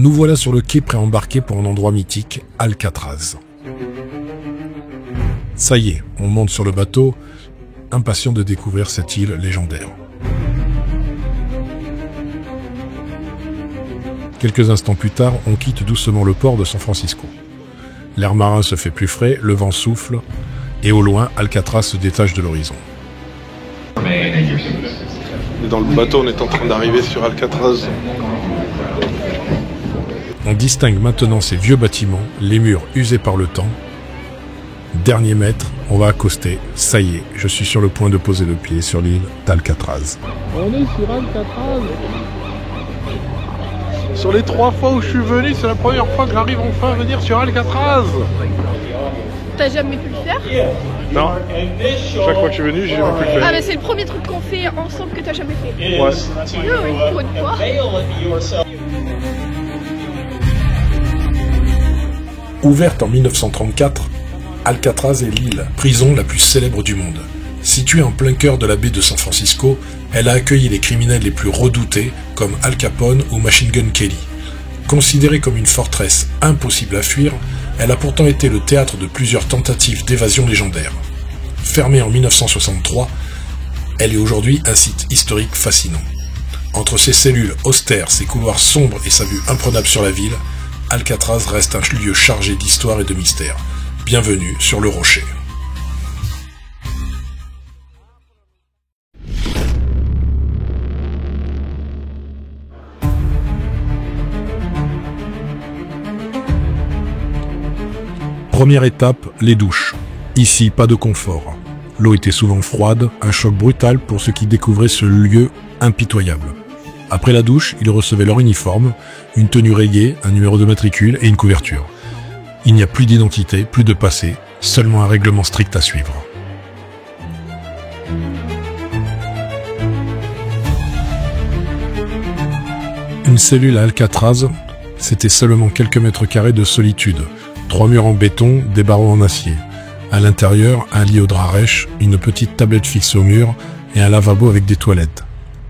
Nous voilà sur le quai pré-embarqué pour un endroit mythique, Alcatraz. Ça y est, on monte sur le bateau, impatient de découvrir cette île légendaire. Quelques instants plus tard, on quitte doucement le port de San Francisco. L'air marin se fait plus frais, le vent souffle, et au loin, Alcatraz se détache de l'horizon. Dans le bateau, on est en train d'arriver sur Alcatraz. On distingue maintenant ces vieux bâtiments, les murs usés par le temps. Dernier mètre, on va accoster. Ça y est, je suis sur le point de poser le pied sur l'île d'Alcatraz. On est sur Alcatraz. Sur les 3 fois où je suis venu, c'est la première fois que j'arrive enfin à venir sur Alcatraz. T'as jamais pu le faire? Non. Chaque fois que je suis venu, j'ai jamais pu le faire. Ah mais c'est le premier truc qu'on fait ensemble que t'as jamais fait. Ouais. Oui, pour une fois. Ouverte en 1934, Alcatraz est l'île, prison la plus célèbre du monde. Située en plein cœur de la baie de San Francisco, elle a accueilli les criminels les plus redoutés comme Al Capone ou Machine Gun Kelly. Considérée comme une forteresse impossible à fuir, elle a pourtant été le théâtre de plusieurs tentatives d'évasion légendaires. Fermée en 1963, elle est aujourd'hui un site historique fascinant. Entre ses cellules austères, ses couloirs sombres et sa vue imprenable sur la ville, Alcatraz reste un lieu chargé d'histoire et de mystère. Bienvenue sur le Rocher. Première étape, les douches. Ici, pas de confort. L'eau était souvent froide, un choc brutal pour ceux qui découvraient ce lieu impitoyable. Après la douche, ils recevaient leur uniforme, une tenue rayée, un numéro de matricule et une couverture. Il n'y a plus d'identité, plus de passé, seulement un règlement strict à suivre. Une cellule à Alcatraz, c'était seulement quelques mètres carrés de solitude. 3 murs en béton, des barreaux en acier. À l'intérieur, un lit au drap rêche, une petite tablette fixe au mur et un lavabo avec des toilettes.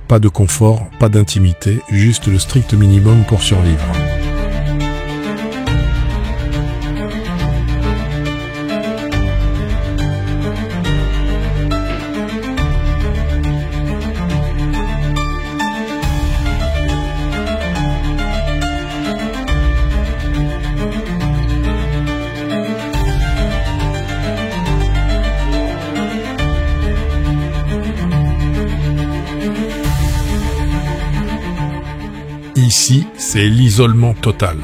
Pas de confort, pas d'intimité, juste le strict minimum pour survivre. Ici, c'est l'isolement total.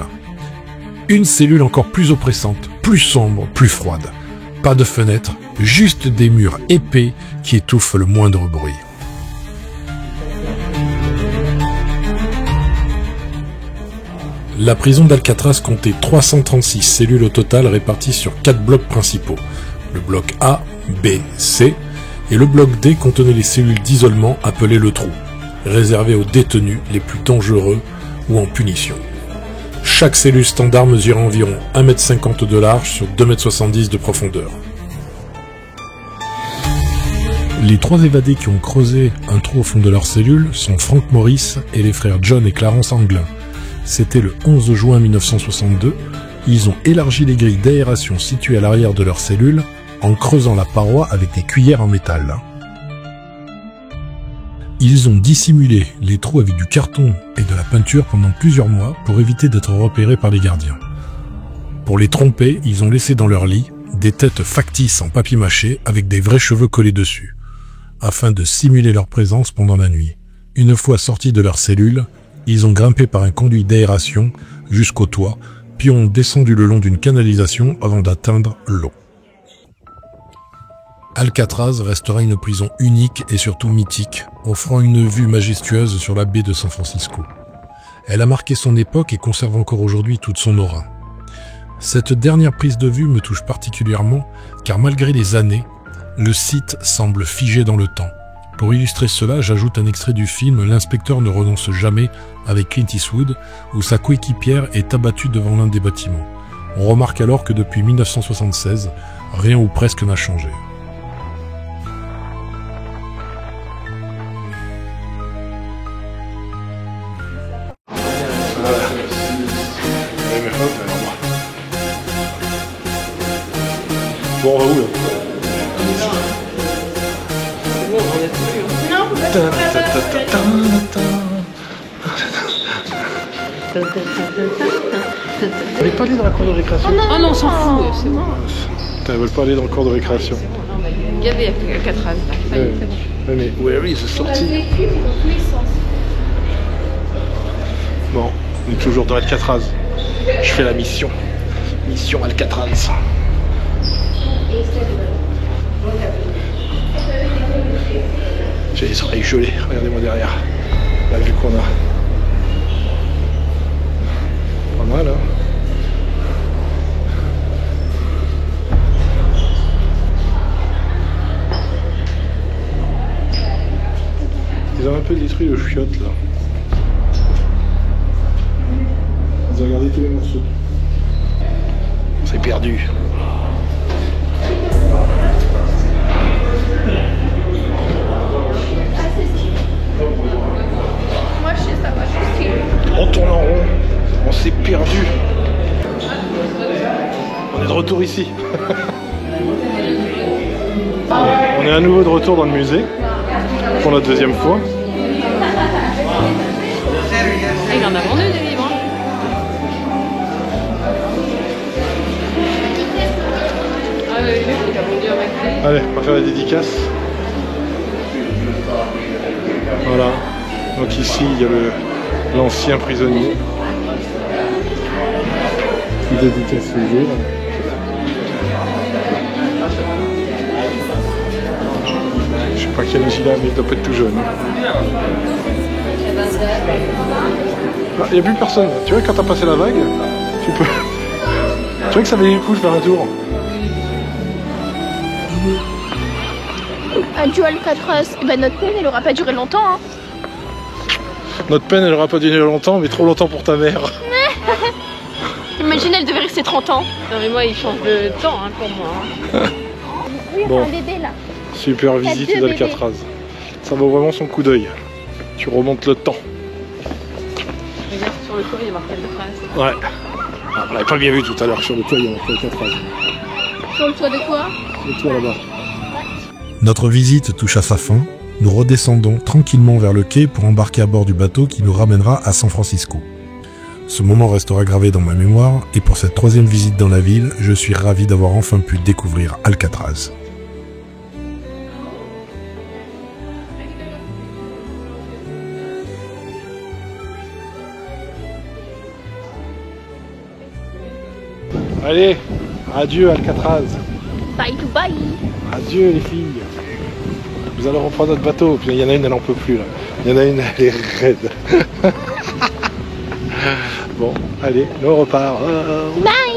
Une cellule encore plus oppressante, plus sombre, plus froide. Pas de fenêtres, juste des murs épais qui étouffent le moindre bruit. La prison d'Alcatraz comptait 336 cellules au total réparties sur 4 blocs principaux. Le bloc A, B, C et le bloc D contenait les cellules d'isolement appelées le trou, réservées aux détenus les plus dangereux ou en punition. Chaque cellule standard mesurait environ 1,50 m de large sur 2,70 m de profondeur. Les 3 évadés qui ont creusé un trou au fond de leur cellule sont Frank Morris et les frères John et Clarence Anglin. C'était le 11 juin 1962. Ils ont élargi les grilles d'aération situées à l'arrière de leur cellule en creusant la paroi avec des cuillères en métal. Ils ont dissimulé les trous avec du carton et de la peinture pendant plusieurs mois pour éviter d'être repérés par les gardiens. Pour les tromper, ils ont laissé dans leur lit des têtes factices en papier mâché avec des vrais cheveux collés dessus, afin de simuler leur présence pendant la nuit. Une fois sortis de leur cellule, ils ont grimpé par un conduit d'aération jusqu'au toit, puis ont descendu le long d'une canalisation avant d'atteindre l'eau. Alcatraz restera une prison unique et surtout mythique, offrant une vue majestueuse sur la baie de San Francisco. Elle a marqué son époque et conserve encore aujourd'hui toute son aura. Cette dernière prise de vue me touche particulièrement, car malgré les années, le site semble figé dans le temps. Pour illustrer cela, j'ajoute un extrait du film « L'inspecteur ne renonce jamais » avec Clint Eastwood, où sa coéquipière est abattue devant l'un des bâtiments. On remarque alors que depuis 1976, rien ou presque n'a changé. Bon, on va où là? On n'est pas allé dans la cour de récréation. Ah non, on s'en fout, c'est bon. Elles veulent pas aller dans le cours de récréation. Gavé avec Alcatraz. Ouais, mais where is the sortie? Bon, on est toujours dans Alcatraz. Je fais la mission. Mission Alcatraz. J'ai les oreilles gelées, regardez-moi derrière. La vue qu'on a. Pas mal, hein? Ils ont un peu détruit le chiotte là. Ils ont regardé tous les morceaux. On s'est perdu. Moi, je sais, ça va juste. On tourne en rond. On s'est perdu. On est de retour ici. On est à nouveau de retour dans le musée. Pour la deuxième fois. Il en a vendu des livres. Allez, on va faire la dédicace. Voilà. Donc ici, il y a l'ancien prisonnier. Qui dédicace le jour. Je sais pas quel âge il a, mais il doit pas être tout jeune. Ah, il n'y a plus personne. Tu vois, quand t'as passé la vague, tu peux. Tu vois que ça valait le coup de faire un tour. Adieu Alcatraz. Ben, notre peine, elle aura pas duré longtemps. Hein. Notre peine, elle aura pas duré longtemps, mais trop longtemps pour ta mère. Imagine, elle devait rester 30 ans. Non, mais moi, il change de temps hein, pour moi. Hein. Oui, bon. un bébé là. Super visite d'Alcatraz. Ça vaut vraiment son coup d'œil. Tu remontes le temps. Regarde, sur le toit, il y a marqué Alcatraz. Ouais. Ah, on l'avait pas bien vu tout à l'heure. Sur le toit, il y a marqué Alcatraz. Sur le toit de quoi? Le toit là-bas. Notre visite touche à sa fin. Nous redescendons tranquillement vers le quai pour embarquer à bord du bateau qui nous ramènera à San Francisco. Ce moment restera gravé dans ma mémoire et pour cette troisième visite dans la ville, je suis ravi d'avoir enfin pu découvrir Alcatraz. Allez, adieu Alcatraz. Bye to bye. Adieu les filles. Nous allons reprendre notre bateau. Puis il y en a une, elle n'en peut plus là. Il y en a une, elle est raide. Bon, allez, nous on repart. Bye.